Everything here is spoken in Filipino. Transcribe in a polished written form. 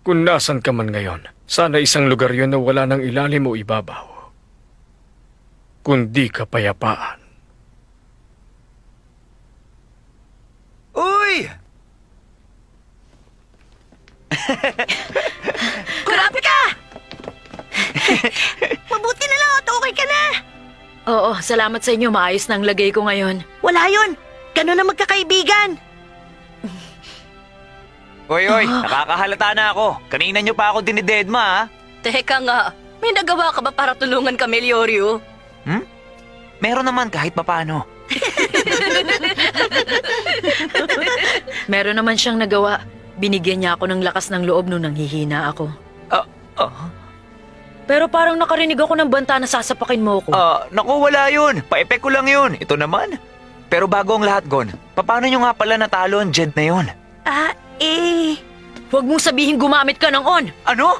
Kung nasan ka man ngayon, sana isang lugar yon na wala ng ilalim o ibabaw, kundi kapayapaan. Uy! Grabe ka! Mabuti na lang at okay ka na. Oo, salamat sa inyo. Maayos na ang lagay ko ngayon. Wala yun. Ganun na magkakaibigan. Oy, nakakahalata na ako. Kanina nyo pa ako dinidedma, ha? Teka nga, may nagawa ka ba para tulungan kami, Leorio? Meron naman kahit papaano. Meron naman siyang nagawa. Binigyan niya ako ng lakas ng loob nung nanghihina ako. Pero parang nakarinig ako ng banta na sasapakin mo ako. Naku, wala yun. Pa-epek ko lang yun. Ito naman. Pero bago ang lahat, Gon, paano nyo nga pala natalo ang Jed na yun? Huwag mong sabihin gumamit ka ng on. Ano?